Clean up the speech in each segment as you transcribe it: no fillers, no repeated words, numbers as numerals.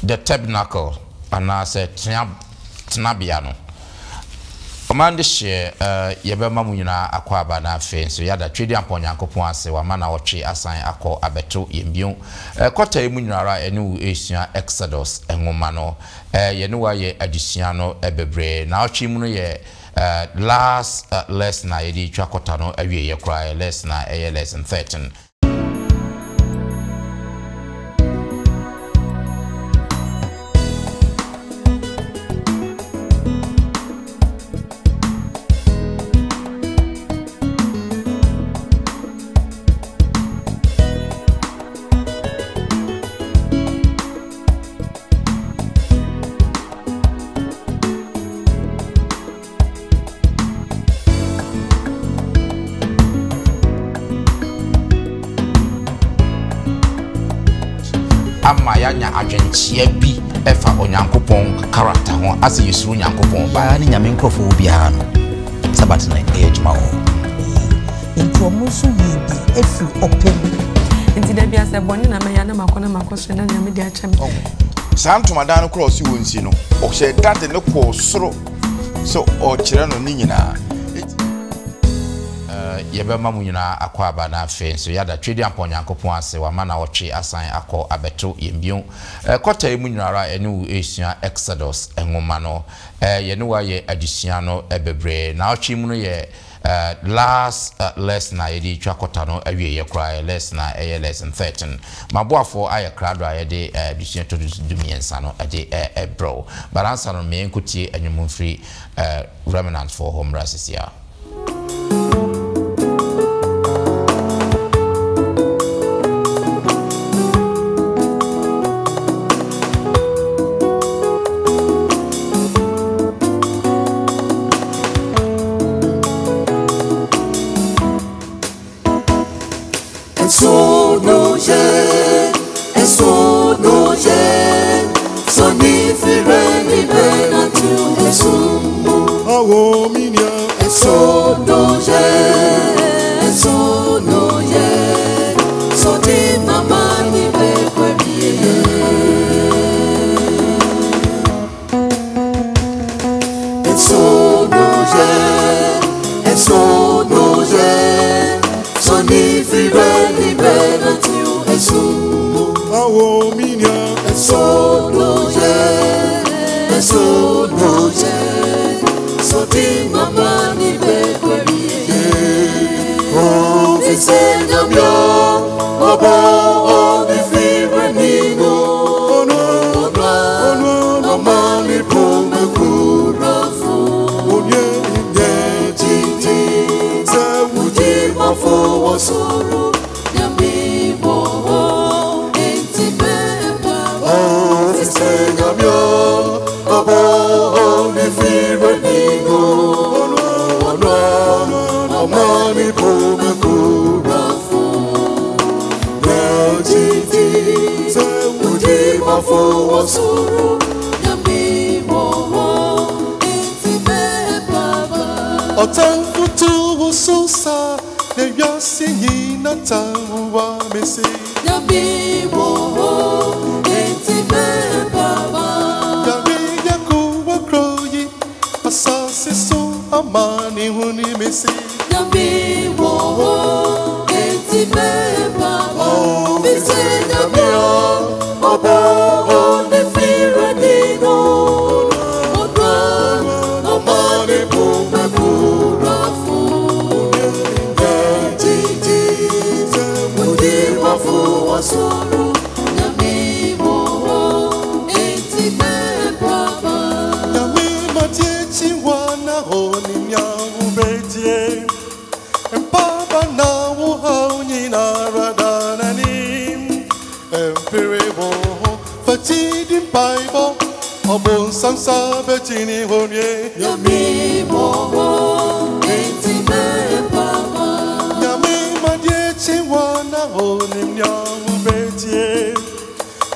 the tabernacle and I said Tnabiano. Command share Yabama Muna Aquaba na fe so yada trade upon Yankopon ase wa mana oche asan akọ abeto yembion kota emunara enu Asia Exodus enwoma no yenuwa ye adusua no ebebre na oche mu no ye last lesson na yedi twa kota no awie ye kra lesson na lesson 13. Ama yanya adwenchia bi efa onyankopon character ho ase yesuru onyankopon ba ne nyame nkrofo bia no sabat na ejuma ho intromoso yibi efi open nti da bia se boni na me ya na makona makoso na nyame dia chem santo dan cross wonsi no o hye dade ne ko soro so o kire no ni nyina Yabama Muna Aquaba na fe so yada trade upon Yankopon ase wa mana oche asan akọ abeto yembion kota emunara enu Asia Exodus enwoma no yenuwa ye adusua no ebebre na oche mu no ye last lesson na yedi twa kota no awie ye kra lesson na lesson 13 maboafo aye krado ayede adusua to dumiensa no ade bro balansa no me nkutie anyum free remnant for home rasisia. So no je, so ni fireni bena tu esumu. Awo minya. So no je, so di mama ni bekwe biye. So no je, so ni fireni bena tu esumu. Awo minya. So no je, so di mama ni bekwe biye. Oh, visenya myo, obo, ni fireni no. No mani pome kurafu. Onye inye. Titi, uji mafo wasoro. Nyami mo, enti beba. Oh, Visenya myo, obo, ni fireni no. No mani pome kurafu. Titi, uji mafo wasoro. Nyami mo, enti beba. Otanfutu ususa ne yasi nyina tawa mesi. Nyami mo, enti beba. Yari yakuwa kroyi asasi so amani huni mesi. Nyami mo, enti beba. Visenya myo, obo, ni fireni no. No mani pome kurafu. Titi, uji mafo wasoro. Nyami mo, enti beba. Yami matiechi wana honi nyawu betie. Empaba na wuhauni na radanani. Empirebo fatidi mpaibo. Obon samsa betini honye. Nyami mo, enti beba. Yami matiechi wana honi nyawu betie.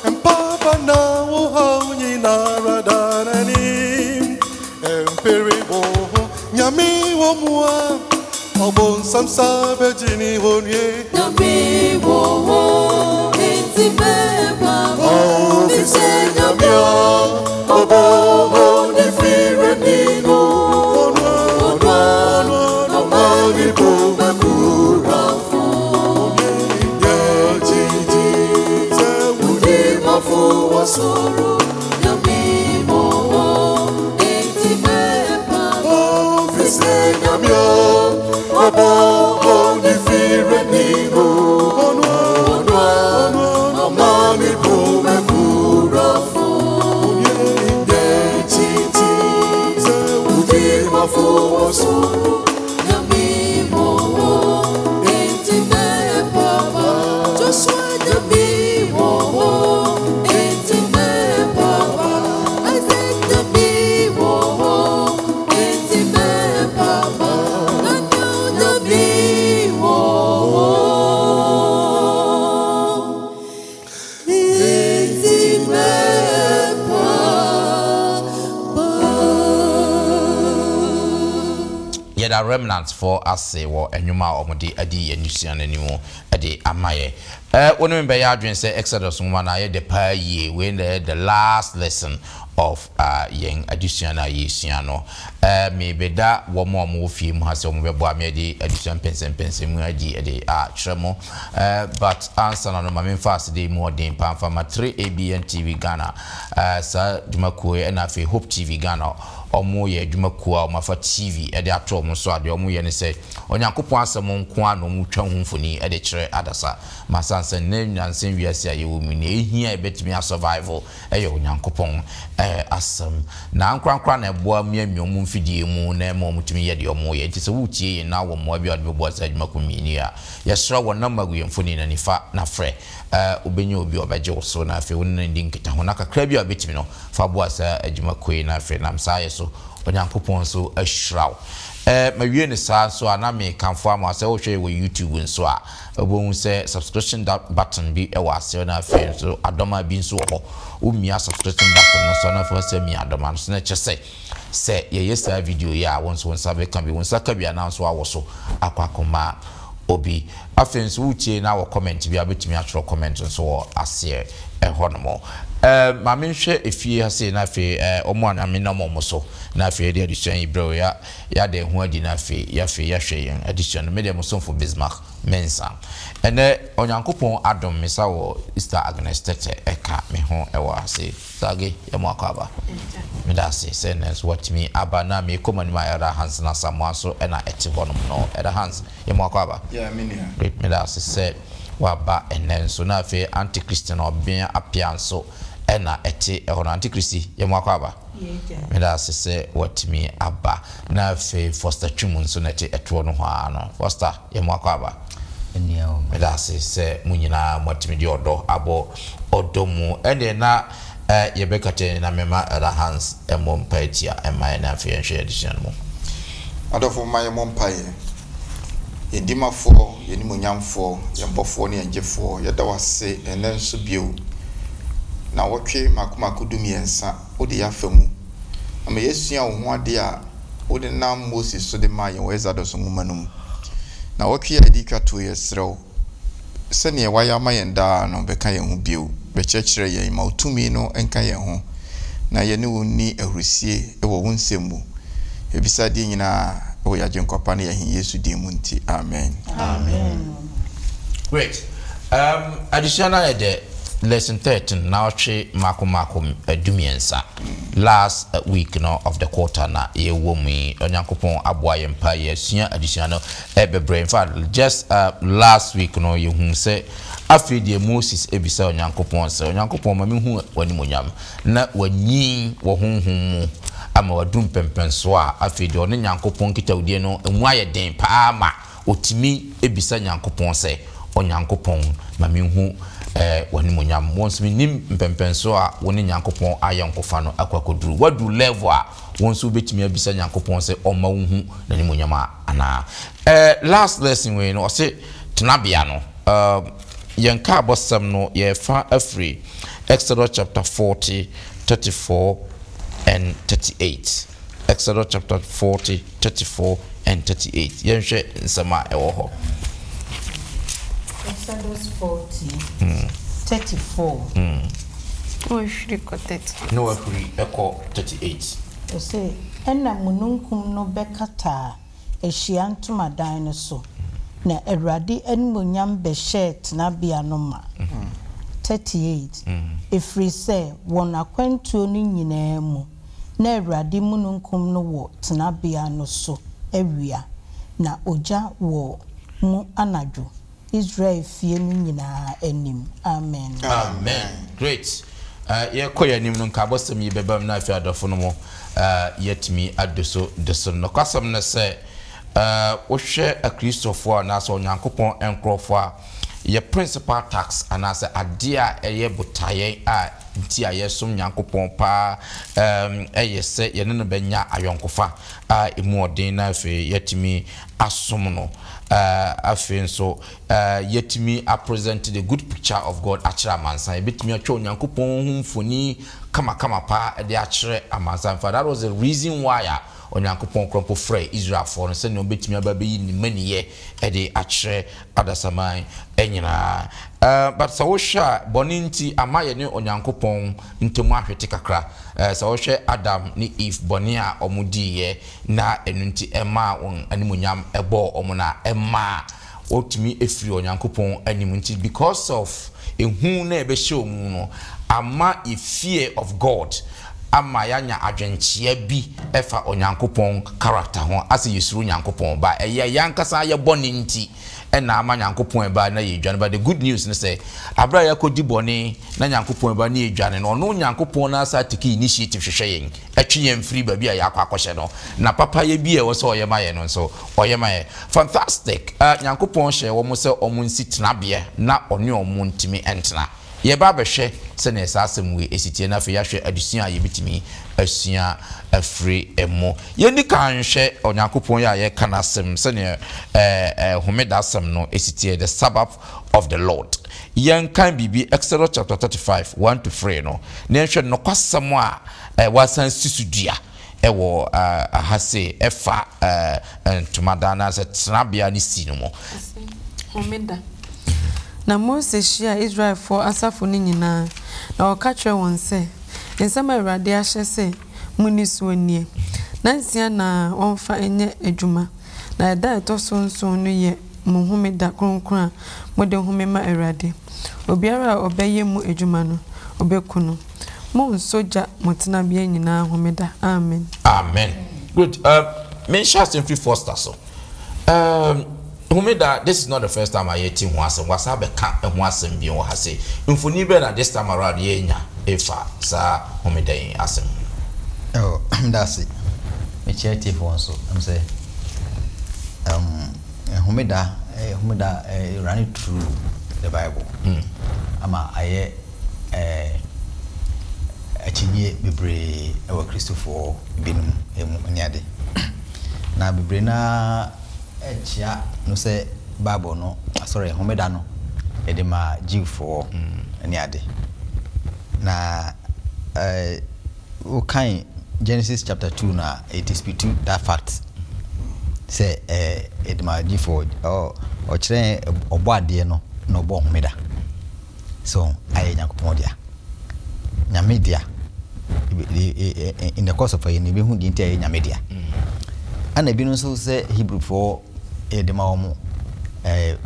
Empaba na wuhauni na radanani. Empirebo Nyami womwa obon samsa betini honye. Nyami mo, enti beba. Visenya myo. wasoro nyami mo enti me papa fese nyami obo ni fire ni go onwa amani kume kurafo ye titi udi mafo wasoro nyami mo enti me papa Joshua nyami mo enti me papa Isaac nyami mo enti me papa nyami mo enti me Yeda remnants for ase wo enwuma omode adi yanusian animu ade amaye wonu mbe ya adwen say Exodus nwoma na ye de pa ye we the last lesson of yen addition ayesian no me beda wo mo fie mu hase mo bebo amede addition pensem mu adi ade tremo but answer no ma me fast dey mu odin pamfa ma 3 ABN TV Ghana sa dumakuo na fe Hope TV Ghana omo ye adwumakuo o mafa TV e de ato omo so ade omo ye ne se onyankopon asem nko ano mu twa humfuni e de kire adasa masanse ne nyansen wiase aye wo mu ne ehia e betimi a survival e ye onyankopon asem na ankrankra na eboa miamio mu mfidie mu na mo mutimi ye de omo ye nti se wutie ye na wo mo abi ode bo sa adwumakuo mini a ye sra wo na magu ye mfuni na nifa na frɛ obenye obi obaje wo so na afi wonne ndi nkita ho na kakra bi abetimi no fa bo asa adwumakuo na frɛ na msa ye so onyankopon so ahraw mawie ne saa so ana me kanfo ama sɛ wo hwɛ wo YouTube nso a obo se subscription button bi e wa ase na afi so adoma bi nso ho wo mia subscription button no so na fa se mia adoma so na kyese se ye yesa video ya won so nsa ka bi won saka bi ana so awo so akwakoma obi afenso wutie na wo comment bi abetimi atro comment nso ase honomo ma menhwe efie hase na fe omo aname na mo so na fe de edition ibro ya de ho adi na fe ya fe ya hwe yen edition me de mo so for Bismarck mensa ene onyankopon adom mesa wo Easter Agnes tete eka me ho e wa hase sage ya mo akaba me da se sense what me aba na me komani ma era hands na samwa so e na eti honom no era hands ya mo akaba yeah me da se waba enen so na fe anti-christian obia apianso ena eti ehono anti-christi yemo akwaba me da se watimi aba na fe Foster Twum so na eti eto no ho ano Foster yemo akwaba enio me da se munyina watimi di odo abo odomu ene na yebekate na mema era hands emo mpatia ema na fe nhwe edition mo adofo maye mompaye yendimafo yenimonyamfo yembofo ne yengefo yedawase enenso bio na wotwe makomakodumiensa odi yafamu ama yesua wo ho ade a odi na Moses so de ma yen Exodus ngumanum na wotwe ya dikwa to yesrew sene waya ma yen da no beka yen ho bio be kyekire yen ma otumi no enka yen ho na yene wonni ahrusie e wo wonsemu ebisa de nyina o ya jenkopa na yen Yesu de munti amen great additional the lesson 13 now che mako adumiensa last week no of the quarter na ye womi onyankopon aboa ye mpa ye sua additional brain fa just last week no ye hu se afi de Moses ebisa onyankopon se onyankopon ma me hu wani monyam na wanyi wo honhom mu ama wadum pempenso a afi de on nyankopon kitawdie no emu aye den pa ama otimi ebisa nyankopon se onyankopon ma me hu wani monyam wonso nim mpempenso a woni nyankopon ayankofa no akwakoduru wadu level a wonso betimi abisa nyankopon se oma hu na ni monyam ana last lesson we no se tenabia no yanka abosam no ye fa afri Exodus chapter 40 34 and 38 Exodus chapter 40 34 and 38 yenhwe nsema ewo ho Exodus 40 34 Oh, should go 30. no afri eko 38 you say enna mununkum no bekata ehia ntomadan no so na Awurade animonyam behye tenabea no ma 38 ɛfiri sɛ wɔn akwantuo no nyinaa mu na Awurade mununkum no wɔ tenabea no so awia na ogya wɔ mu anadwo Israel fie no nyinaa anim. Amen. Amen. Great. Ye koya nim no nka bosem yi bebam na afi adofo no mo yetimi adoso deso no kwasam na se wo hwe a Christopher na so Onyankopon enkrofo a ye principal tax anase ade a eye botaye a nti a yesom Nyankopon pa eye se ye ne no benya ayonkofa a emu odin na afi yetimi asom no afen so yetimi a present the good picture of God achira mansan betimi atwa Onyankopon humfoni kama pa de achire amansan for that was the reason why Onyankopon krompo frɛ Israel for no se no betimi ababeyi ni maniye e de achire adasaman enyina but so wo hwa boninti amaye ne Onyankopon ntemu ahwete kakra so wo hwe Adam ni Eve boni a omudiye na enunti ema won animunyam ebo omuna ema otimi efiri Onyankopon animunti because of ehu na ebe hye omu no ama a fear of God ama yanya adwenchia bi efa Onyankopon character ho ase yesuru Onyankopon ba eye yankasa ye boni nti na ama Nyankopon ba na ye dwane. But the good news ne say abra yakodi boni na Nyankopon ba na ye dwane no no Nyankopon na sa take initiative hwehwe yen atwe yen free ba bi a yakwa akohye no na papa ye bi e wo so oye maye no so oye maye fantastic. Nyankopon hye wo mo se omunsi tenabe na one omuntimi entena ye ba behwe se na esasem we esitie na fe ya hwe adusua ye bitimi asua afri emo ye ni kan hwe Onyankopon ya ye kanasem se ne homeda asem no esitie the Sabbath of the Lord yen kan bibi Exodus chapter 35 1 to 3 no ne hwe no kwasem a wasan sisudua ewo ahase efa ntomadana se trabia ni sinimo homeda na Moses shia Israel for asafo ni nyina na okatwe won se nsema Awurade ahye se munisuo nie na nsia na onfa enye adwuma na eda etosonson no ye muhumeda kronkron mode humema Awurade obiara obeye mu adwuma no obekuno mo soja motena bia nyina humeda. Amen. Amen. Good. Mention simply Foster so Humida, this is not the first time I hear Tim Wasson was have a camp and Wasson be or has say. Infuni better this time around Yenya, if Sir Humida Assem. Oh, that's it. Me charity one so I'm say Humida run it through the Bible. Ama aye achinye bebre ewa Christopher binum nyade. Na bebre na echia no say Bible no sorry homeda no edema G4 ani ade na okay Genesis chapter 2 na it is speak to that fact say edema G4 o kire obo ade no no obo homeda so aye Nyankopon dia nyamedia in the course of a ni be hu di ntia nyamedia ana bi no so say Hebrew for edema omo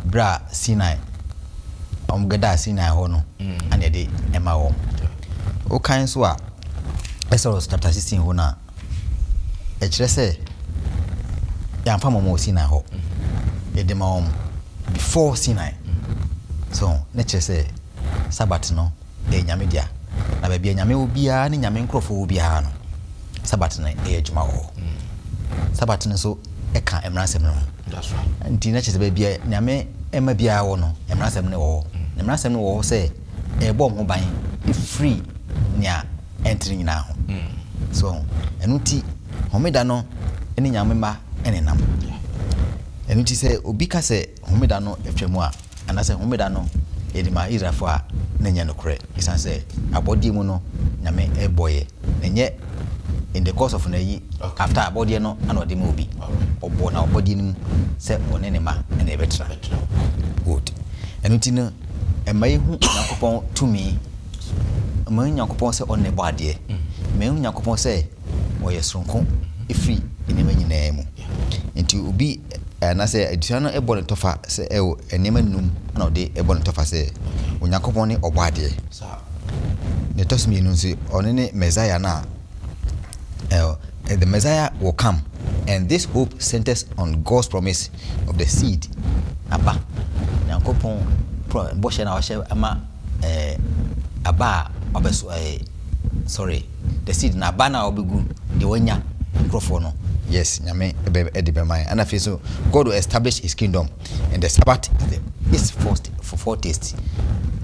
bra Sinai gada Sinai ho no ana de ema wo o kan so a Exodus chapter 16 ho na e kire se ya mfa momo Sinai ho edema omo before Sinai so ne kire se Sabbath no nyame dia na ba bia nyame obia ne nyame nkrofo obia no Sabbath na ejuma ho Sabbath no so eka emrasem no. That's right. Nti na chese ba bia nyame ema bia wo no emrasem ne wo. Emrasem ne wo se ebo ho ban free nya entry nyina ho. So enuti homeda no ene nyame ma ene nam. Enuti se obi ka se homeda no etwemu a ana se homeda no edima Israelfo a nenya no kure isan se abodi mu no nyame eboye nenye in the course of na yi after abodi no ana ode mu obi obo na abodi nim se one ne ma na ebetra good enuti no emaye hu Yakopon tumi emaye Yakopon se one bo ade emaye hu Yakopon se oye sonko efri enema nyina mu nti obi na say aduan no ebo ne tofa say enema num na ode ebo ne tofa say onyankopon ne obade ne tosmi no say one ne Messiah na the Messiah will come, and this hope centers on God's promise of the seed. Abba, Yankopon, Boshe na washe ama Abba obeso sorry, the seed na Abba na obegu the wanya microphone. Yes, nyame edi be mai. And I feel so God will establish His kingdom, and the Sabbath is for 4 days.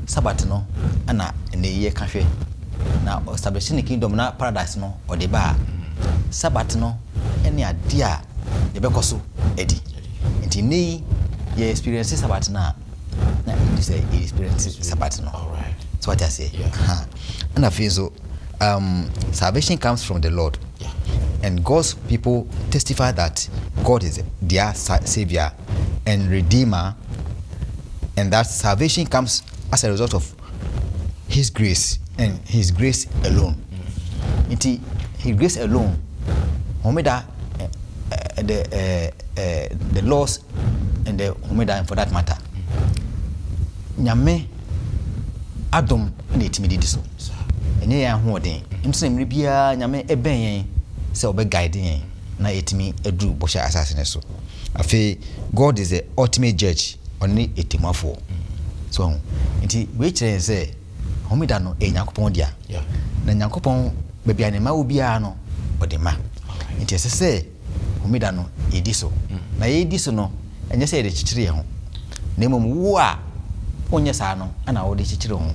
Sabbath no, ana ne ye kahwe na establishing the kingdom na paradise no or the bar. Sabbath no any idea the bekoso edi nti ni ye experience Sabbath na you say experience Sabbath no. All right, so what I say, yeah. And I feel so salvation comes from the Lord, yeah. And God's people testify that God is their savior and redeemer, and that salvation comes as a result of His grace and His grace alone. Nti His grace alone, Homeda, the laws and the Homeda, and for that matter, Nyame Adam need to so. And ye are holding. In same Libya, Nyame Eben, so be guiding, na etimi edu bosha assassin so. Afi God is the ultimate judge, only etimafo. So, nti we chere say, Homeda no Nyankopon dia. Yeah. Na Nyankopon baby anema obia no odema nti ese Homeda no edi so na edi so no enye se de chichire ho na mom wo a onye sa no ana wo de chichire ho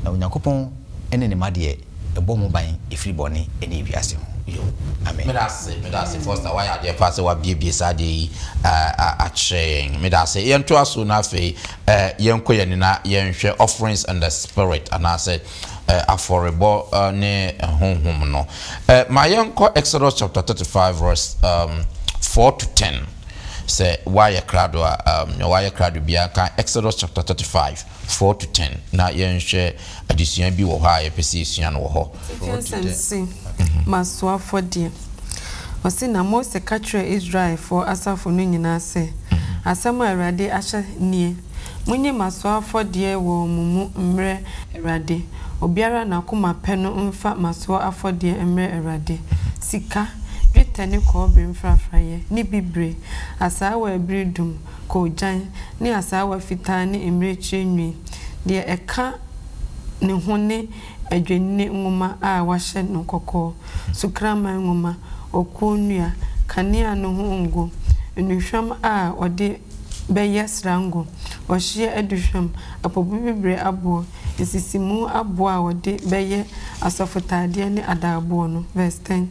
na Nyankopon ene ne made ebo mo ban efiri bone ene wiase ho yo amen. Me da se first why are there pass wa bie sa de a chain me da se yento aso na fe yenko ye na yenhwe offerings and the spirit and I said affordable ne honhom no my yenko Exodus chapter 35 verse 4 to 10 say why a crowd bia kan Exodus chapter 35 4 to 10 na yenhwe adisuan bi wo ha ye pese isuan wo ho maso afodie osi na Mose katre Israel for asafo no nyina se asama Awurade ahye nie munye maso afodie wo mumu mre Awurade obiara na koma pɛ no mfa maso afodie mre Awurade sika dwetane ko obrimfrafraye ni bibre asawa abridum ko jan ni asawa fitane emre chenwi de eka ne hone adwenne ngoma a wahye no kokko sukrama ngoma okonua kanea no ho ngo enuhwam a ode beye srango ohye eduhwam apobibre abo isisimu abo a ode beye asofotade ne adabo no verse 10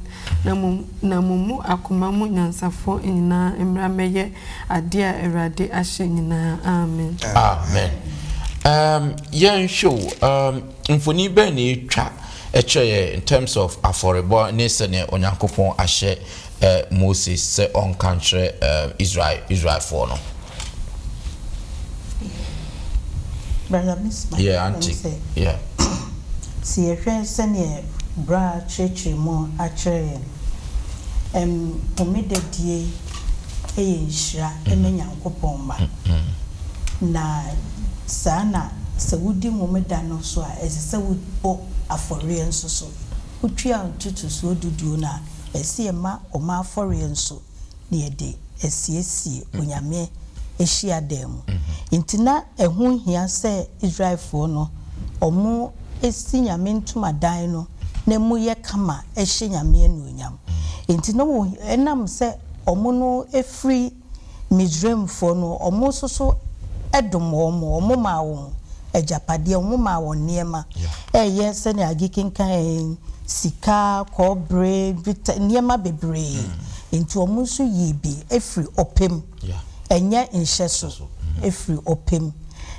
na mumu akomamu nyansafo nyina emra meye ade a Awurade ahye nyina amen amen. Yen show mfoni be na etwa eche in terms of affordable nese ne Onyankopon ahye Moses se on country Israel for no. Brother Miss Mike, yeah, auntie. Yeah. See a friend send bra church mo actually omede die eyishra Nyankopon ma na sana sawudi momeda no so a ese wo afore enso so utwa ntutu so dudu na ese ma o ma afore enso na yede esiesie onyame ehia dem intina ehun hia se Israelfo no omo esi nyame ntuma dan no na mu ye kama ehye nyame anuonyam intina wo enam se omo no efri Misraimfo no omo so edomo ma won ejapade omo ma won niema yes ne agikinkan sika kobre niema bebre into omo so yibi efri opem enye nhyeso efri opem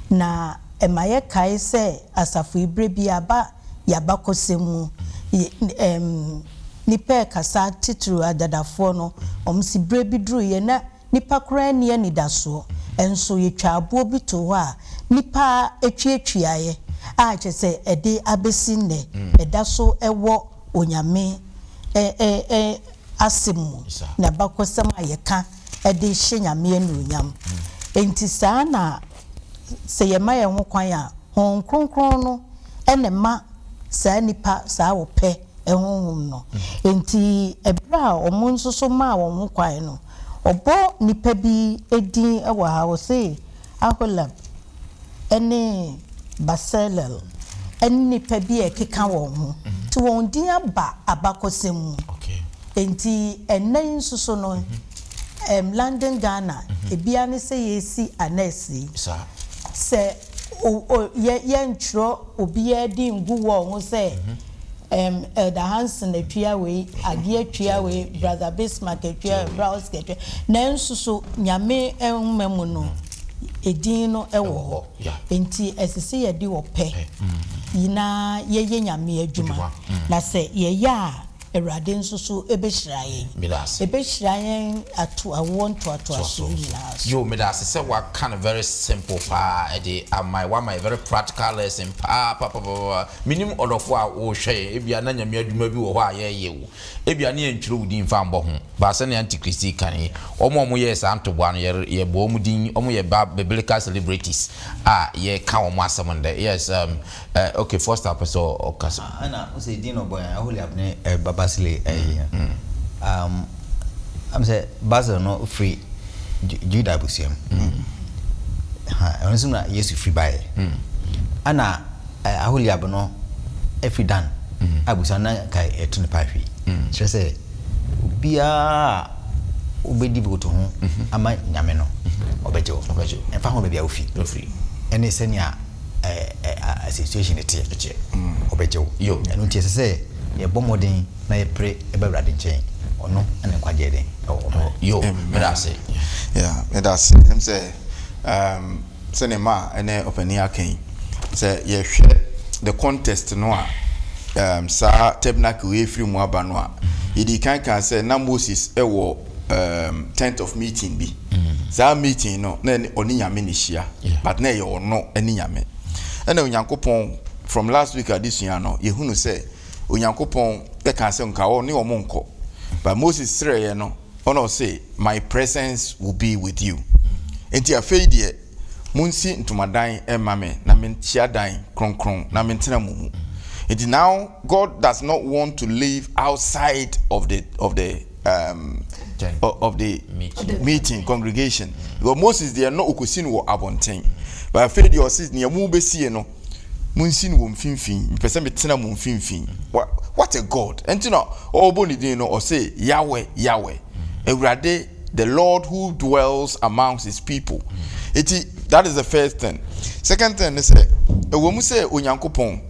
na emaye kai se asafo ibre bi aba yaba kosemu nipa kasa titru adadafo no omo si bre bi dru ye na nipa kura ne anidaso enso yetwa abo bi to ho a nipa etwietwiaye a chese ede abesine eda so ewo onyame asemu na bakosam ayeka ɛde hye nyame anuonyam enti saa na sɛ yɛma yɛn ho kwan a hon kronkron no ɛne ma saa nipa saa wopɛ ɛhonhom no enti ɛbra ɔmo nso so ma wɔn ho kwan no ɔbɔ nipa bi edin ɛwɔ ha wɔ se Aholam ɛne Basalel ɛne nipa bi ɛkeka wɔn ho ti wɔn din aba abakɔsɛm mu enti ɛnɛ nso so no London Ghana ebia ne sɛ yesi anesi sɛ ye ntro obi edi ngu wo ho sɛ Elder Hansen atwia we age atwia we Brother Bismarck atwia Browse atwia na nso so nyame enhumemu no edin no ɛwɔ hɔ enti esisi ye di wo pɛ yina ye nyame adwuma na sɛ ye ya Erade nso so ebehira yen atu awon to aso yo me da say wa kind of very simple pa e my very practical lesson pa minimum odofo a wo hwe ebia na nyame adwuma bi wo hɔ a ye wo ebia na ntwere wudin fa mbɔ ho ba se na antichrist kan omo ye sa antoboa no ye bo mu din omo ye biblical celebrities ye ka omo asem nde yes okay first episode okasa ana o say din oboy aholi abne Basile I'm say Basil no free Judah busiam only na yes free buy ana aholi abno every dan abusana kai etun pafi say bia obedi bi to ho ama nyame no obeje en fa ho bia ofi ene senia situation ete obeje yo enu tie say ye bomodin na ye pre ebewrade nchen ono ane kwaje den yo me da say yeah me da say them say cinema ene openi akan say ye hwe the contest no a sa tabernacle we free mu aba no a yedi kan say na Moses ewo tent of meeting bi za meeting no na oni nyame ni hia but na ye ono ani nyame ena onyankopon from last week addition no ye hunu say onyankopon e kan say nka o ne o monko but Moses sreye no ono say my presence will be with you enti afei de munsi ntomadan e mame na mentia dan kronkron na mentena mumu enti now God does not want to live outside of the meeting congregation because Moses there no okusin wo abonten but afei de o say ne mu besie no munsin wo mfimfin pese metena mu mfimfin what a God and you know oboni din no or say Yahweh Ewurade the Lord who dwells amongst his people that is the first thing. Second thing is say ewo mu say onyankopon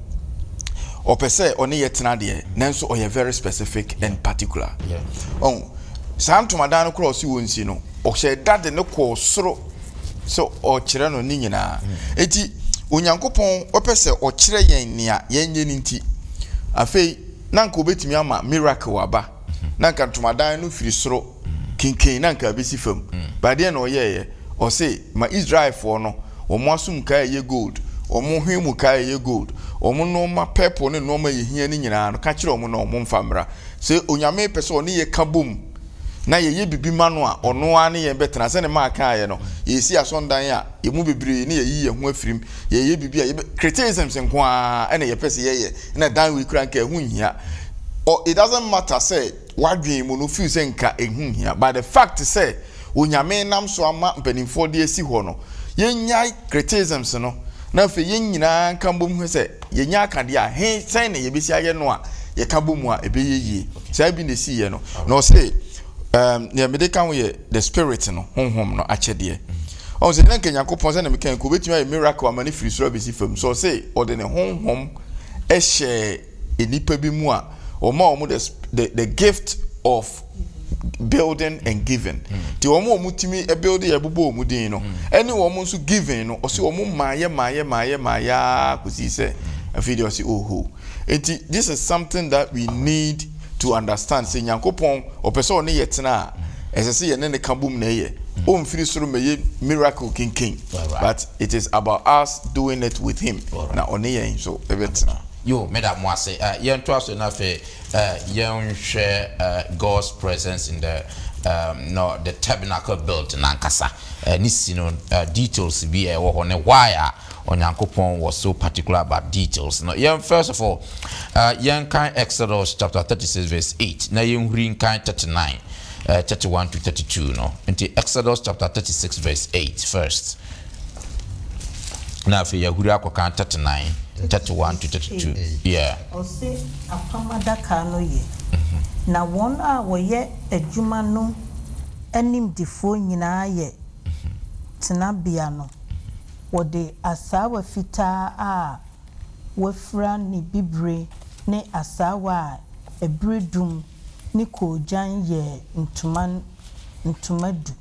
or pese oni yetena de nanso o very specific and particular sam to madan cross you wonsi no o she dade ne ko soro so o kire no ni nyina onyankopon opese o kire yen nia yen nti afei nanka obetimi ama miracle aba nanka ntomadan no firi soro kinkin nanka besi fam ba de na oyeye o say ma Israel for no omo asum kai ye gold omo hwemu kai ye gold omo no ma purple ne no ma ye hia ni nyina no ka kire omo no omo mfamra say onyame pese oni ye kabom na ye bibi ma no a ono ane ye betena se ne ma aka ye no ye si asondan a ye mu bebre ne ye yi ye ho afirim ye bibi a criticism se nko a ene ye pese ye na dan we kura nka hu hia it doesn't matter say wadwen mu no feel se nka ehu hia but the fact say onyame nam so ama mpanimfo de esi ho no ye nya criticisms no na fe ye nyina nka mbom hu se ye nya akade a he sen ne ye besi aye no a ye ka bomu a ebe ye yie sai bi ne si ye no no say ne medeka wo ye the spirit no honhom no achede on se nanka yakopon se na mekan ko betumi ay miracle amani free so besi fam so say ode ne honhom e share enipa bi mu a o ma o mu the gift of building and giving ti o mu timi e build e bobo o mu din no ene o mu nso giving no o se o mu maye kusi se afidi say oho this is something that we need to understand say nyankopon o person ne yetena esese ye ne kabum na ye o mfiri soro meye miracle kinkin but it is about us doing it with him na one ye so ebetena yo madam wase yen to aso na fe yen share God's presence in the the tabernacle built in Ankasa ni sino details be wo ho ne why Onyankopon was so particular about details. No, first of all, kan Exodus chapter 36 verse 8. Na yen kan 39, 31 to 32. No, into Exodus chapter 36 verse 8 first. Na fe yahuri akokan 39, 31 to 32. Yeah. Ose apamada kano ye. Na won a woye adwuma no anim difo nyina ye. Tenabia no. Wode asawa fita a wafra ni bibre ne asawa ebredum ni kojan ye ntumadu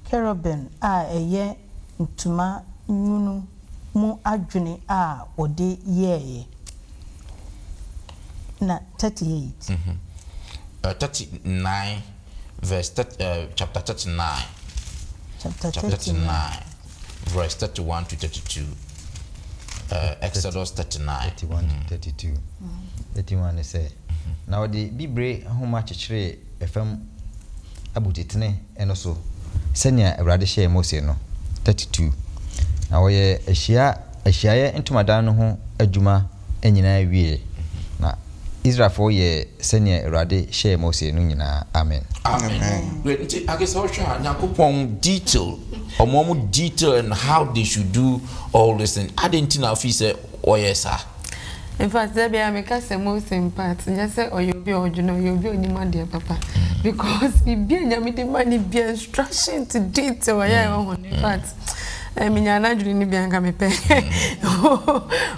kerubin a eye ntuma nyunu mu adwene a wode ye na 38 39 verse chapter 39 verse 31 to 32 Exodus 39 31 to 32 31 is say now the bibre homa chechire efam abutitene eno so senya awrade hye Mose no 32 na woye ahia ntomadan no ho adwuma enyina wie na Israel for ye senya awrade hye Mose no nyina amen Wait, I guess how sure Nyakopon detail or more detail and how they should do all this thing. I didn't know if he said, oh yes, sir. In fact, there be a make us most in parts. Just say, or you'll be original, you'll be on your dear papa. Because we be a money be instruction to detail. In fact, I mean, you're not doing the Bianca me pay.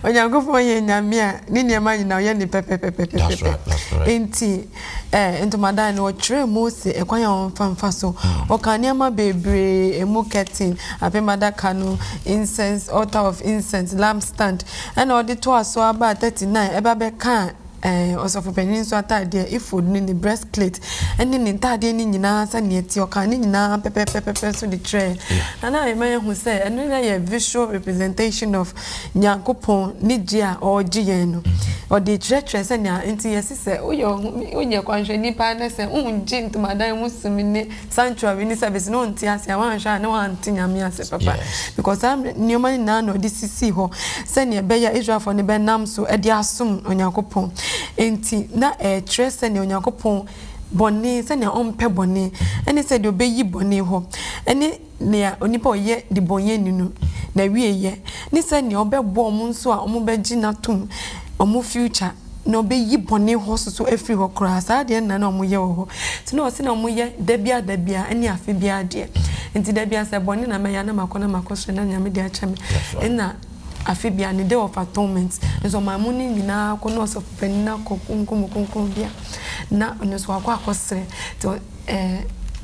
When you go for your Namia, Nina Mani now, Yanni Pepe. That's right. Inti, into my dine or tray most a quiet on fanfaso, or Kanyama baby, a muketin, a pemada canoe, incense, altar of incense, lampstand, and all the two so about 39, Ebabe can. Also for peninsula there if would in the breastplate and in entire in and yet your canina pepe so the tray. And I man who say another visual representation of Nyakopon, Nigia or Giano or the treacherous and ya into your sister. Oh, your country partners and gin to Madame Muslim sanctuary in service no tears. I want to no one thing papa because I'm new money now or this is see ho send your bear Israel for the Benam so a diasum on Yakopon. Enti na trust ne Onyankopon bone se ne ompe bone ene se de obeyi bone ho ene ne onipa oye de bonye ninu na wieye ni se ne obebo omo nso a omo beji na tum omo future na obeyi bone ho so efri ho kra sa de na omo ye ho ti na o se na omo ye dabia ene afi bia de enti dabia se bone na meya na makona makoso na nyame de achame ena afibia ni day of atonement nso mamuni nyina ko no so penina ko kunkum bia na nso akwa akosere to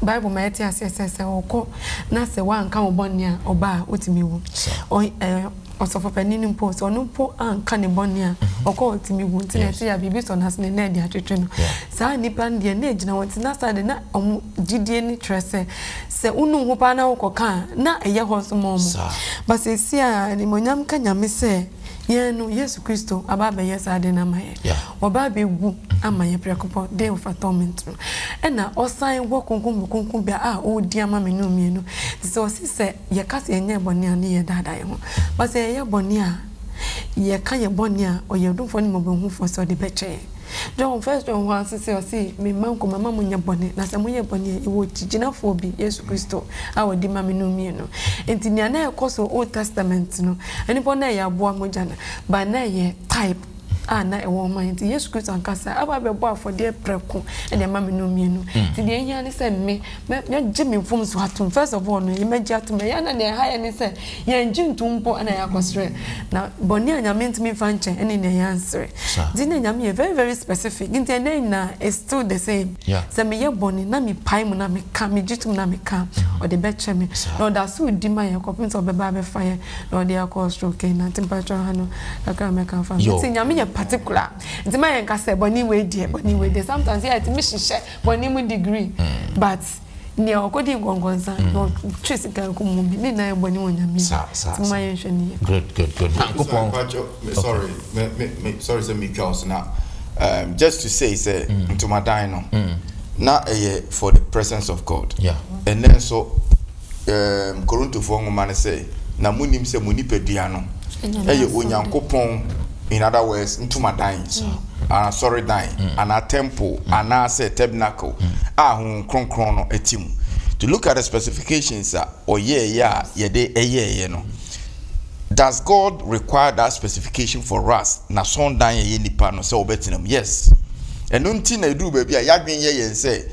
Bible ma eti asese oko na se wa nka obonne a oba otimi wu osofo penini mpo so no mpo anka ne bonne a oko otimi wu ntina se ya bibi so nas ne na di atwetwe no sa nipa ndie na ejina wonti na sa de na gidie ni trese se unu ho pa na okoka na eye ho so mo but se sia ni monyam ka nyame se yenu Yesu Kristo ababa yesa de na maye oba be gu amaye prekopo day of atonement na osan wo kunkum bia a o di ama me no mienu so se ye kase enye boni ani ye dada ye ho but se ye boni a ye kan ye boni a o ye dumfo ni mo be hu fo so de beche John first John 1 say me manko mama munya boni na se munya boni e wo jigina fo bi Yesu Kristo a wo di ma me no mienu enti nia na ekoso Old Testament no enipo na ye aboa moja na ba na ye type na e wo man ti Yesu Kristo ankasa aba be bo afode preko e de ma me no mienu ti de nya ni se me jimi mfum so atum first of all no ye meji atum ya na de haya ni se ye nji ntumpo na ya kosre na boni anyament mi fanche ene ne ya answer di na nyame ye very very specific nti ene na is still the same se me ye boni na mi pai mu na me ka me jitum na me ka o de beche me no da so di ma ye kopin so be ba be fire no de akọ stroke na temperature hano aka me ka fa nti nyame ye particular nti ma yen ka se boni we dey sometimes here it me hihye boni mu degree but ni okodi ngongonza no twesi ka ko mu bi ni na eboni wonyame ma yenhwe ni good sorry say me chaos now just to say into my dino na for the presence of God and then so Korinto for ngoma say na munim se munipedua no onyankopon in other words into my dying sorry dying and a temple and I say tabernacle kronkron no etim to look at the specifications does God require that specification for us na son dying ye nipa no say obetinam yes and unti na do baby yadwen ye say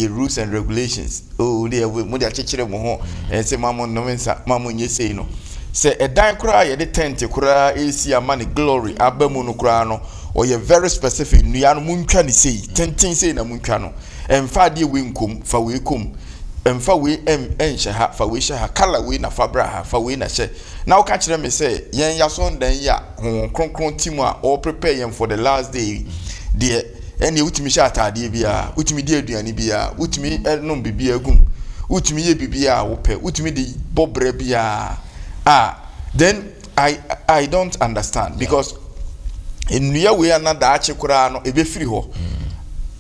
rules and regulations they mo dia chekere mo ho and say mamo no mensa mamo nye say no say a dan kura ye de tent kura esi amani glory abamu no kura no or ye very specific nua no muntwa ni say tenten say na muntwa no emfa de we nkom fa we kom emfa we enhye ha fa we hye ha kala we na fabra ha fa we na hye na wo ka kire me say yen yason dan ya kronkron timu a all prepare yen for the last day de ene utimi hye atade bia utimi de aduane bia utimi nom bibia agum utimi ye bibia wo pe utimi de bobre bia then I don't understand because in new way another achikura no ebe free ho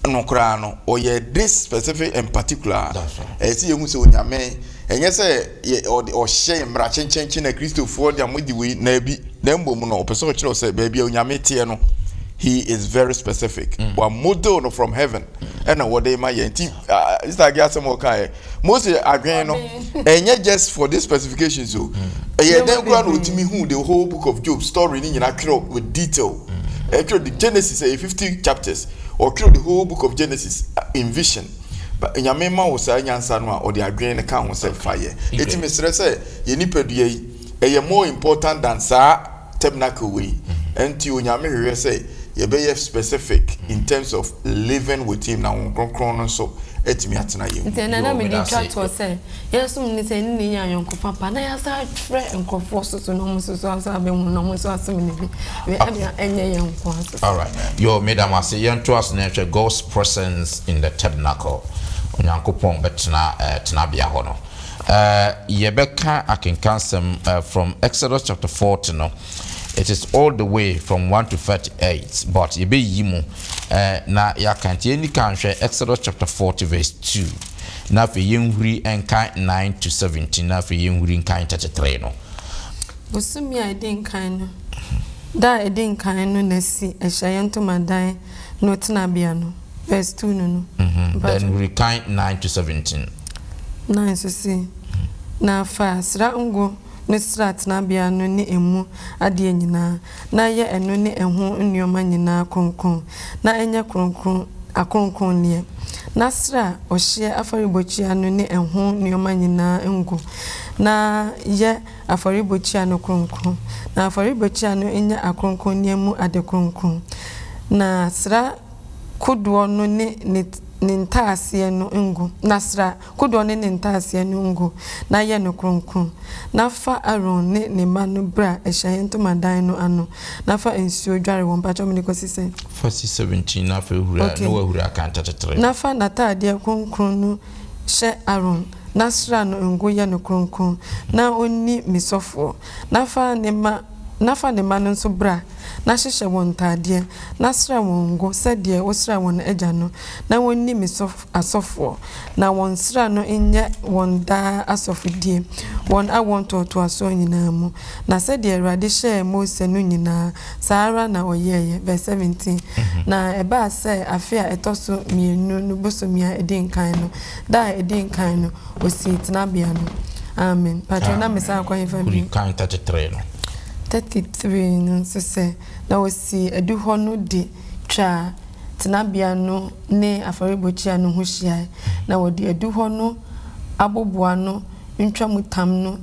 no kura no or ye this specific in particular see you say onyame enye say or share mra chenchenche na Christopher dia modi we na bi na mbom no person kire say baby onyame tie no he is very specific one model no from heaven and what they my yenti is like get some okay most again no enye just for this specification so then go on to me who the whole book of Job story ni na kire with detail the Genesis 50 chapters or kill the whole book of Genesis in vision but nyamema wo sa nyansa no a or the agren ka ho say fire eti mesre say ye nipadua yi more important than sa tabernacle way enti onyame hwe say ye be specific in terms of living with him na kronkron so etimi atena ye enti na me di chat to say yesum ni say ni nya yonko papa na ya sa frɛ nkofo so no mo so asa be mu no mo so asem ni bi we abia enye ye nko aso. All right, yo madam ase yen to us na God's presence in the tabernacle onyankopon betena tena bia ho no yebeka akenkansem from Exodus chapter 40 no. It is all the way from 1 to 38, but yebe yimu na ya kanti eni kanhwe Exodus chapter 40 verse 2 na fe yenhuri enkan 9 to 17 na fe yenhuri enkan 33 no bosumi a edin kan no da edin kan no na si ehyayanto madan no tena bia no verse 2 no then we kind 9 to 17 9 so si na fa sra ngo ne strat na bia no ne emu ade nyina na ye eno ne eho nneoma nyina konkon na enye kronkron akonkon ne na sra ohye afaribochia no ne eho nneoma nyina ngo na ye afaribochia no kronkron na afaribochia no enye akonkon ne mu ade kronkron na sra kudo no ne nintase no ngo nasra kudo ne nintase no ngo na ye no kronkron na fa Aaron ne ma no bra ehyanto madan no ano na fa ensuo dware won pacho me ko sise verse 17 na fa hura no wa hura kan 33 na fa natade kronkron no she Aaron nasra no ngo ye no kronkron na onni misofo na fa ne ma no nso bra na hyehye won tade na sra won ngo sede wo sra won agya no na wonni misof asofo na won sra no enye won da asofidie won awonto to aso nyina mu na sede Awurade hye Mose no nyina Sara na oyeye verse 17 na eba se afia etoso mienu no bosomia edin kan no da edin kan no osi tenabia no amen patrona mesa kwa yefa bi kan 33 no 33 no so say na osi eduho no de twa tenabia no ne afaribochia no ho hia na wodi eduho no aboboa no ntwa mutam no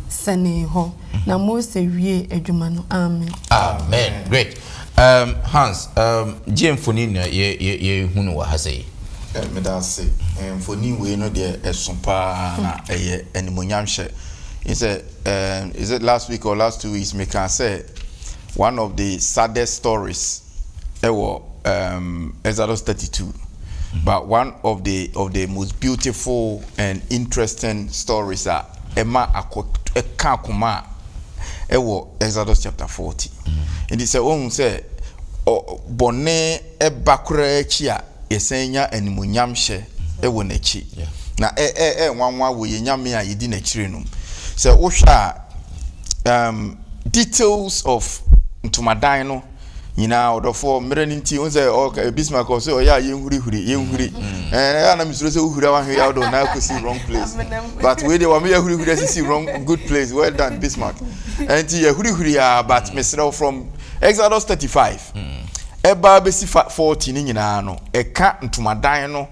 sene ho na Mose wie adwuma no amen great Hans Jemfoni na ye hunu wa hase me da say mfoni we no de esompa na animonyam hye is it last week or last 2 weeks me can say one of the saddest stories Exodus 32 but one of the most beautiful and interesting stories are Emma Akakuma ewo Exodus chapter 40. And it's a one say bone ebakura echi a yesenya animunyam hye ewo n'echi. Na nwanwa wo yenyame a yedi n'echire no. So wo hwa details of ntomadan no nyina odofo mmereninti on say okay Bismarck or say oh yeah yenhuri na misro say uhura wa hwe out na ko see wrong place but we dey wa me huri see wrong good place. Well done Bismarck. And ye huri but misro from Exodus 35 eba besi 40 ni nyina no eka ntomadan no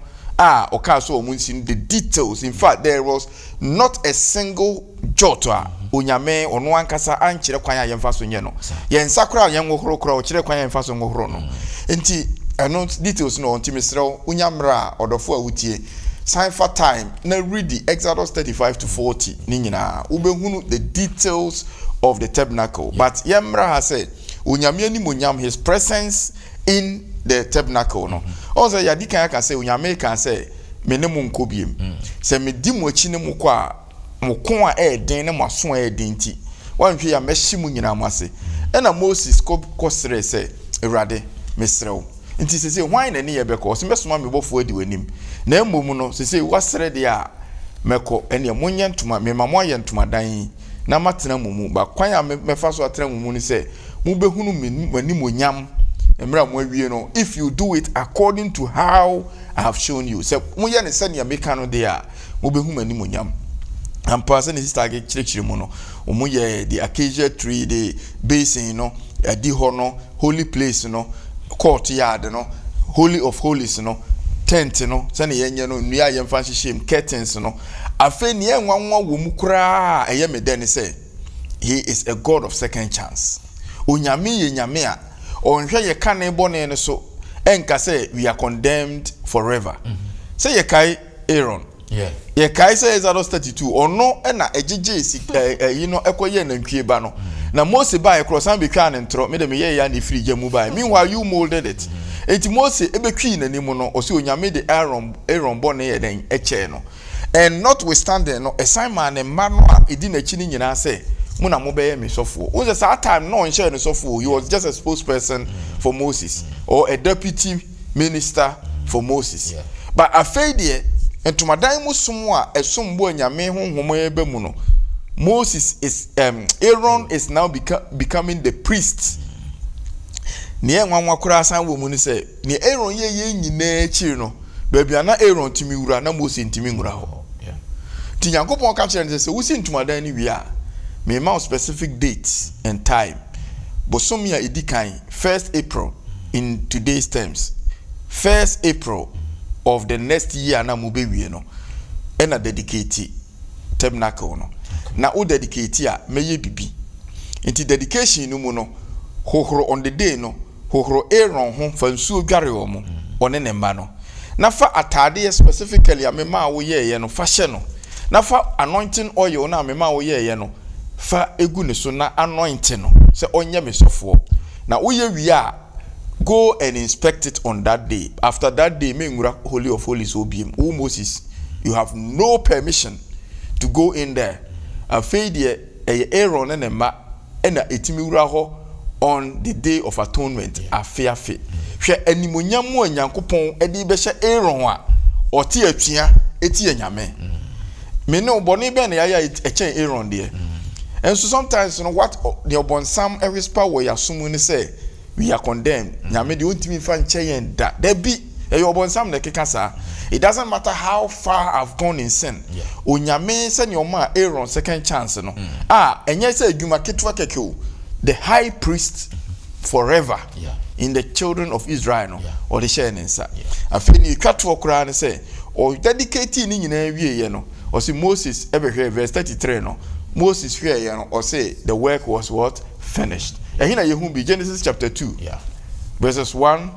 oka so omunsi the details. In fact there was not a single jot onyame ono ankasa ankyere kwan a yemfa so nye no yensa kora yenwohoro kora o kyere kwan yemfa so ngohoro no enti eno details no onti misrew onyamra odofo awutie science time na read the Exodus 35 to 40 ni nyina ubehunu the details of the tabernacle. But yemra has said onyame ni monyam his presence in the tabernacle no also yadika ya ka say onyame kan say menemu nkobiem se medi mu achi ne mu kwa mukon a eden ne maso a eden ti wanhwe ya meshi mu nyina amase ena Moses kosere se Ewurade mesrew nti sese hwan na ne ye beko so mesoma mebofo adi wanim na emom no sese wasere de a meko ene monye ntoma memamo aye ntoma dan na matena mumu ba kwan a mefa so atena mumu ni se mu behunu manim onyam emra mo awie no if you do it according to how I have shown you se mu ye ne se ne meka no de a mu behu manim onyam. And person is target chirichirimuno. Umuye the acacia tree, the basin, no, a dihono, holy place, no, courtyard, no, holy of holies, no, tent, no, sani yenye no, niya yemfanshi shame, curtains, no. Afe niye nwanwa wumukura ayeme deni say he is a God of second chance. Unyami ye nyamea, onhwe ye kane bone ne so, enka say we are condemned forever. Say ye kai Aaron. Yeah. Ye kai say Exodus 32 ono na ejeje si you know ekoye na ntwie ba no na Mose ba cross am be twa ne ntro me de me ye ya na free gemu ba meanwhile you molded it eti Mose ebetwi na nimu no o se onyame de Aaron bo na ye den eche no and notwithstanding no assignment na ma no a edi na chi ni nyina say mu na mo be ye me sofo o say that time no share no sofo he was just a spokesperson for Moses or a deputy minister for Moses but afeidie entumadan musum a esumbo nyame honhom ebe mu no Moses is Aaron is now becoming the priest. Ne nwanwa kura san wo mu ni say ne Aaron ye nyina chiri no baabi ana Aaron timi wura na Moses ntimi wura ho. Ti Yankopon ka kire say wusi entumadan ni wi a me ma specific dates and time. Bosom ya edikan 1st April in today's terms. 1st April of the next year na mu bewie no e na dedicate tabernacle no na o dedicate a meye bibi nti dedication no mu no hohoro on the day no hohoro Aaron ho fansuo dware wo mo one ne mba no na fa atade specifically a mema wo ye no fa hye no na fa anointing oil na mema wo ye no fa egu ne so na anointing no se onye mesofo na wo ye wi a go and inspect it on that day. After that day, Holy of Holies obiem. Oh Moses, you have no permission to go in there. A failure, Aaron and Emma, and a etimiuraho on the day of atonement. A fair fit. She any munyamu and Yankopon, Eddie Besha Aaron, or tia etia nyame. Me no bonnie ben a chain Aaron dear. And so sometimes, you know what the Obonsam every power we assume say. We are condemned. Nyame de untimi fa nchen da. There be Obonsam ne kekasa. It doesn't matter how far I've gone in sin. Onyame se ne oma Aaron second chance no. Enye se adwuma ketwa keke. The high priest forever in the children of Israel no. Or the share nsa. Afeni twatwo kura ne se o dedicate ni nyina wie ye no. O se Moses ebehwe verse 33 no. Moses hwe ye no. O say the work was what? Finished. And here you be Genesis chapter 2, verses 1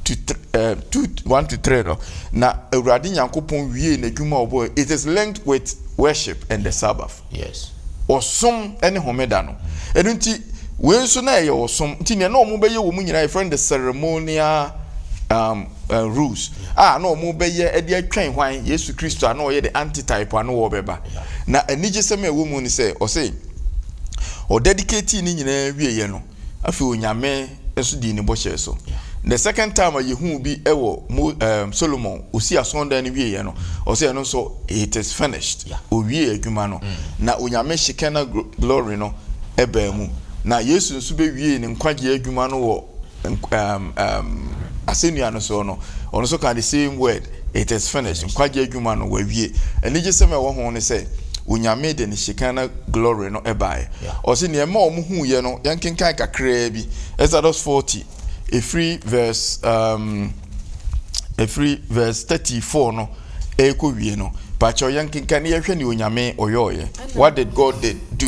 to 3. No, na Ewurade Nyankopon wie na dwuma obo. It is linked with worship and the Sabbath. Yes. Osom ene homeda no. Enunti we nso na ye osom. Nti ne na omo be ye wo mu nyina friend the ceremonial rules no mo be ye e de atwan hwan Yesu Kristo no ye the antitype ano wo beba na anije seme ewo mu ni say o say o dedicate ni nyina wie ye no afi onyame enso di ni boche so the second time a yehu bi ewo Solomon osi asonda ni wie ye no o say no so it is finished o wie adwuma no na onyame shikena glory no eba mu na Yesu nso be wie ni nkwagye adwuma no wo asenu no so no ono so can the same word it is finished nkwagye adwuma no wa wie anije seme wo ho ne say onyame de ne shikana glory no ebae o se ne ma omu hu ye no yankenkan kakra bi Exodus 40 a free verse 34 no eko wie no pacho yankenkan ye hwe ne onyame oyoye what did God do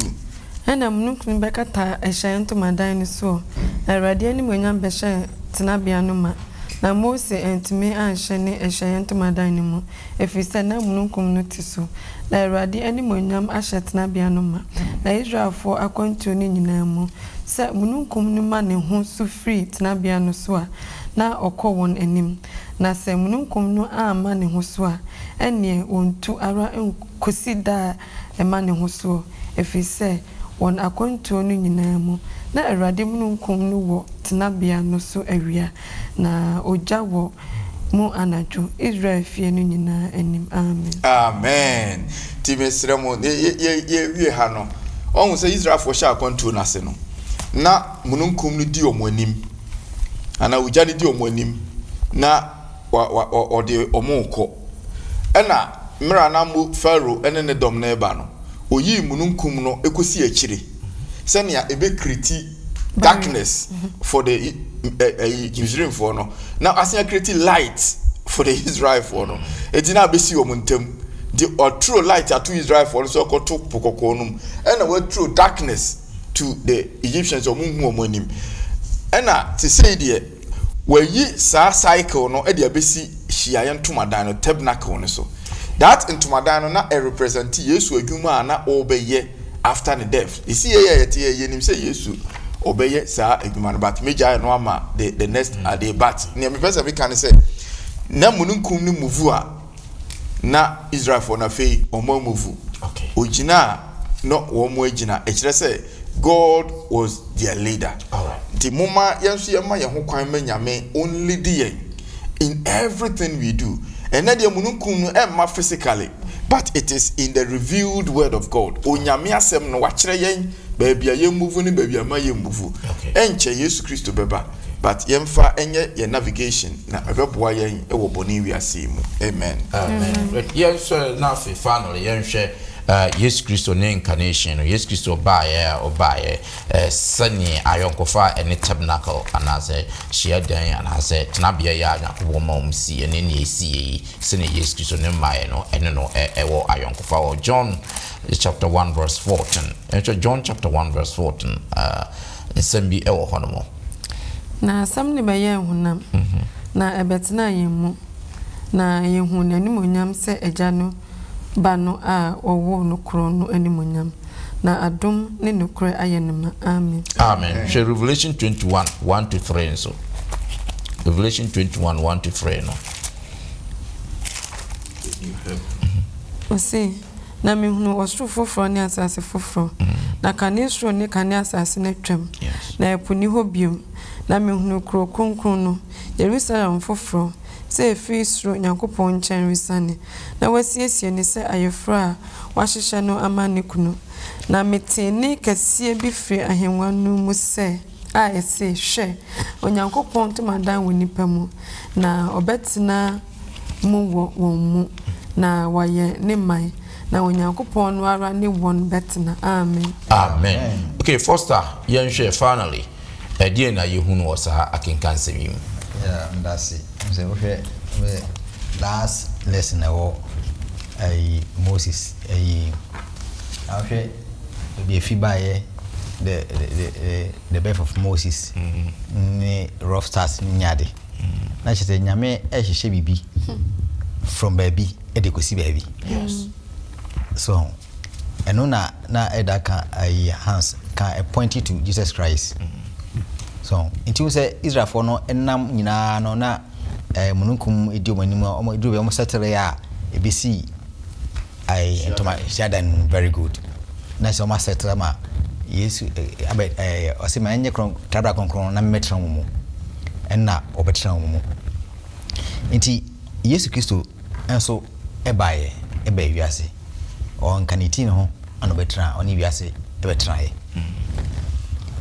ana munukun bekata ehyanto madan ni so awrade ni monyam behye tenabia no ma na Mose entime anhye ne ehyanto madan ni mu efisa na munukun no ti so na awrade ani monyam ahye tenabia no ma na Israelfo akonto ni nyina mu se munukun no ma ne ho so free tenabia no so a na okowon anim na se munukun no ama ne ho so a ene ontu ara enkosida ema ne ho so efisa won akonto no nyina mu na awrade mununkum no wo tenabia no so awia na oja wo mu anajo Israel fie no nyina anim amen timesre mo ye wie ha no ohun se Israel fo sha akonto na se no na mununkum no di omonim ana oja ni di omonim na o de omonko ena mra na mu Pharaoh ene ne dom na eba no oyi mununkum no ekosi akire senia ebe kriti darkness for the Israel for no now asia kriti light for the Israel for no etina besi omuntem the true light to Israel for so ko to pokokonum and we true darkness to the Egyptians omunhu omonim ena to say there we yi sa cycle no e de abesi hia ntomadan no tabernacle no so that ntomadan no na represent Yesu adwuma na obeye after the death you see ye nim say Yesu obeye sa adwuma no but major no ama the next day but ne me person we can say na mununkum ni move a na Israel for na fei omo move okay ogina no wo mo agina e kire say God was their leader all right the moma yenso ye ma ye ho kwan manyame only the in everything we do and na de mununkum no emma physically but it is in the revealed word of God onyame asem no wa kire yen ba bia ye move ni ba bia ma ye move enche Yesu Kristo beba but yemfa enye ye navigation na abeboa yen e wo boni wiase mu amen yes na finally yenhwe Yesu Kristo ne incarnation Yesu Kristo obaye sani ayonkofa ene tabernacle anase hiedan anase tenabia ya Yakobo mamsi ene ne esi sani Yesu Kristo ne maye no ene no ewo ayonkofa o John chapter 1 verse 14 John chapter 1 verse 14 nsembi ewo hono na sam ne baye hunam na ebetena yemu na yehu nanim onyam se eja no bano a owo no kro no animonyam na adom ne nokre ayenema amen amen Revelation 21 1 to 3 so Revelation 21 1 to 3 no osi na mehunu osro foforo ne asase foforo na kanesro ne kane asase ne twem na epuni hobium na mehunu kro kronkron no Jerusalem foforo se fisro Nyankopon nchen risane na wasiesie ne se ayefra wahihye no amane kunu na metene kasie bi firi ahenwa no mu se a ese hwe Onyankopon to madan woni pamu na obetena mu wo mu na waye ne mai na Onyankopon no ara ne won betena amen okay foster yenhwe finally edie na yehunu osa akenkan semim that's it so we last lesson Moses okay be fibaye the birth of Moses ni rough stars nyade na chete nyame ehihye bibi from baby edekosi baby yes so eno na edaka hands can point you to Jesus Christ so until say Israel for no enam nyina no na mununkum edi omanimu omo eduru omo settle ya ebisi ai entoma shadan very good na so ma settle ma yesu abe ose ma enye kron tabra konkron na metra mu enna obetra mu nti yesu kristo enso ebaye ebe wiase on kaniti no ano betra oni wiase ebetra ye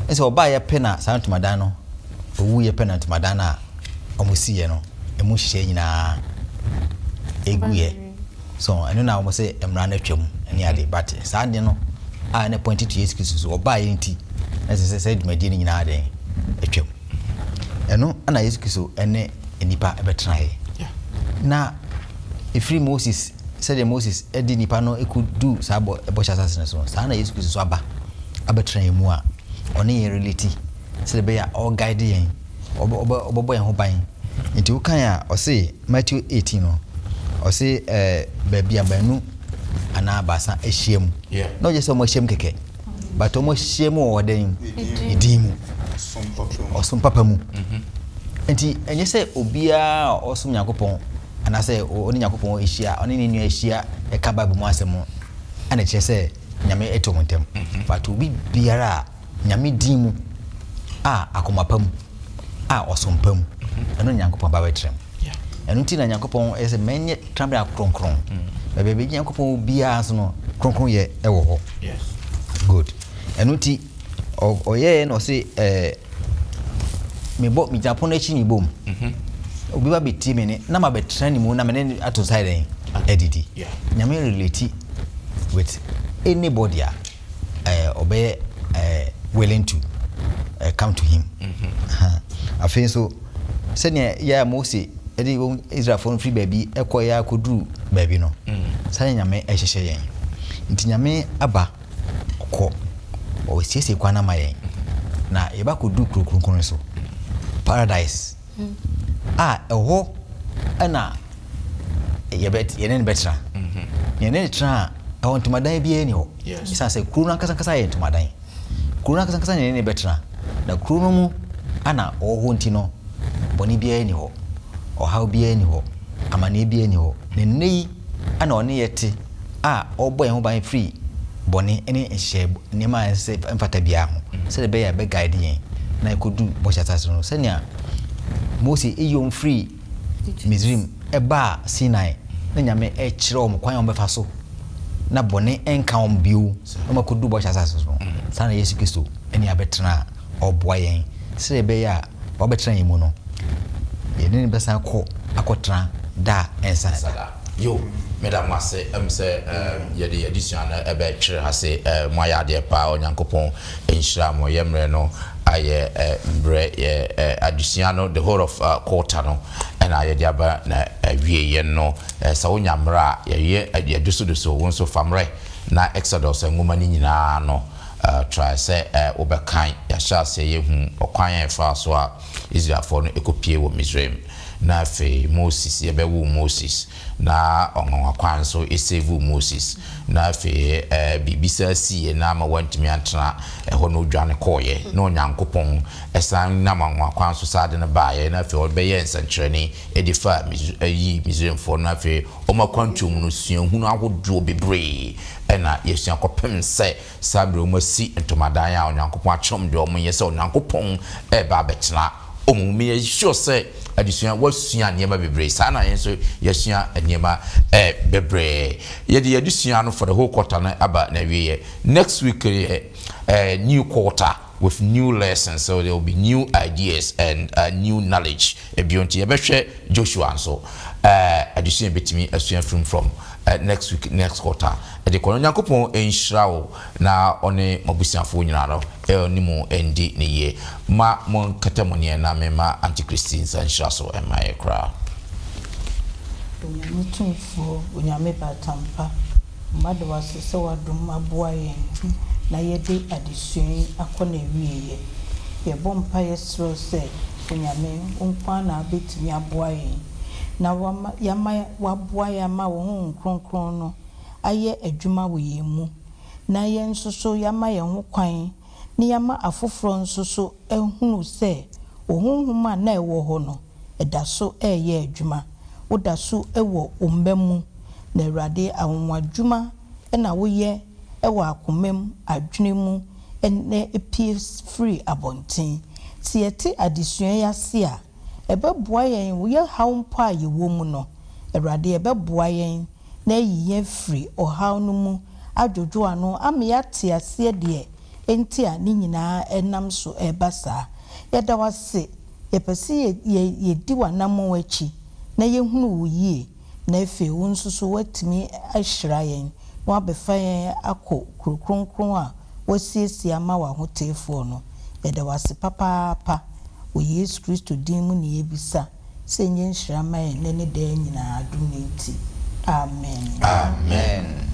enso obaye pena santumadan no owu ye pena santumadan na omusiye no emu hye nyina eguye so eno na omo se emra na twam ene ade but saade no a na point to yesu kristo so obaye nti na se dwumadi ni nyina ade etwam eno ana yesu kristo ene enipa ebetra ye na ifri Moses said Moses edi nipa no ekudu sabo ebosha asase so sana yesu kristo so aba abetra emu a one ye relate said be ya all guide yen obobo yen ho ban nti wo kan a o say Matthew 18 no o say baby abanu ana basa ehiem no je so mo hiem keke but o mo hiem o den idimu osum papa mu nti enye say obia osum yakopon ana say oni yakopon ehia oni ni nua ehia e ka bible mu asem ana che say nyame etomontem but obi biara nyame dimu a akomapam a osompam eno yakopon ba wetrem eno ti na yakopon ese menye trambe akronkron bebe yakopon biara so no kronkron ye ewo ho good eno ti oye no say mi Japan echi ni bom obi ba beti me ne na ma betra ni mu na me ne ato side edidi nyame relate with anybody obey willing to come to him I feel so senior ya Moses edi Israel for free baby ekoya koduru baby no sanya nyame ehhehye yen nti nyame aba ko o siese kwa na mayen na eba kodu kronkron so paradise eho ana yenen betra yenen tra want madan bi eni ho isa se kru na kasa yen madan kru na kasa yenen betra na kru no mu ana oho nti no boni bi eni ho o how bi eni ho amane bi eni ho ne nei ana one yete obo yen ho ban free boni eni ehye ne ma se mfata bia ho se be ya be guide yen na ikodu bo chatasa no senia Moses eyom free Mizrim eba Sinai na nyame e kire om kwan om befa so na bone enka om biu na makodu bo chatasa so sana Yesu Kristo eni abetra oboa yen se be ya bo betra yen mu no ye ne besa ko akotra da ensada yo mesdames masse se yede edition na ebe kire ha se moya de pa onyankopon enhira mo yemre no aye mbre additional the whole of quarter no and aye diaba na wie ye no sa onyamra ye aduso wonso famre na Exodus ngoma ni nyina no try say obekan ya sha se ye hu okwan ya fa so a Israel for no ekopie wo Misraim na fe Moses ye bewu Moses na onwa kwan so esave Moses na fe bibisa sie na ma wantimi antena ho no dwane koye na onyankopon esan na manwa kwan so sade na baaye na fe obeye nsankyereni edifa yi Misraim for na fe omakwantum no suahunu ahodo bebre ena yesu akopem se sabre omasi entomadan ya onyankopon achom de omonye se onyankopon ba betena omumi ye sure se adisua wasua niema bebre sana yenso yesua niema bebre ye adisua no for the whole quarter na aba na wiye next week new quarter with new lessons, so there will be new ideas and new knowledge beyond yebehwe Joshua so addition betimi asua from next week next quarter e de kono nyankopon enhira na one mabusiafo nyina no ni mu endi ne ye ma mon katamone na mema antichristins enhira so e mai kra mutumfo onyame batampa mmadu wasese wadum aboa yen na yede adisuen akona wiye ye bompa yesro se onyame onkwa na betimi aboa yen na yama waboa yama wo kronkron no aye adwuma wo yemu na ye nsoso yama ye ho kwan ni yama afoforo nsoso ehunu se ohunhuma na ewo ho no ɛda so ɛyɛ adwuma woda so ɛwɔ omba mu na Awurade awonwadwuma ɛna woyɛ ɛwɔ akomam adwene mu ɛne epie free abonten ti yɛte adesua yase a ɛbɛboa yɛn woyɛ haw mpo a yɛwɔ mu no Awurade ɛbɛboa yɛn na yiyɛ free ɔhaw no mu adwodwo ano ama yɛate ase deɛ enti a ne nyinaa ɛnam so ɛbasa yɛda wase yɛpɛsɛ yɛdi wanam wachi na yɛhunu wo yie na efe wo nso so watimi ahyira yɛn na wabɛfa yɛn akɔ kurokronkron a wasiesie ama wa hoteefo no yɛda wase papaapa wo Yesu Kristo din mu ne yɛbisa sɛ nyɛ nhyira ma yɛn ne da nyinaa adom ne nti amen amen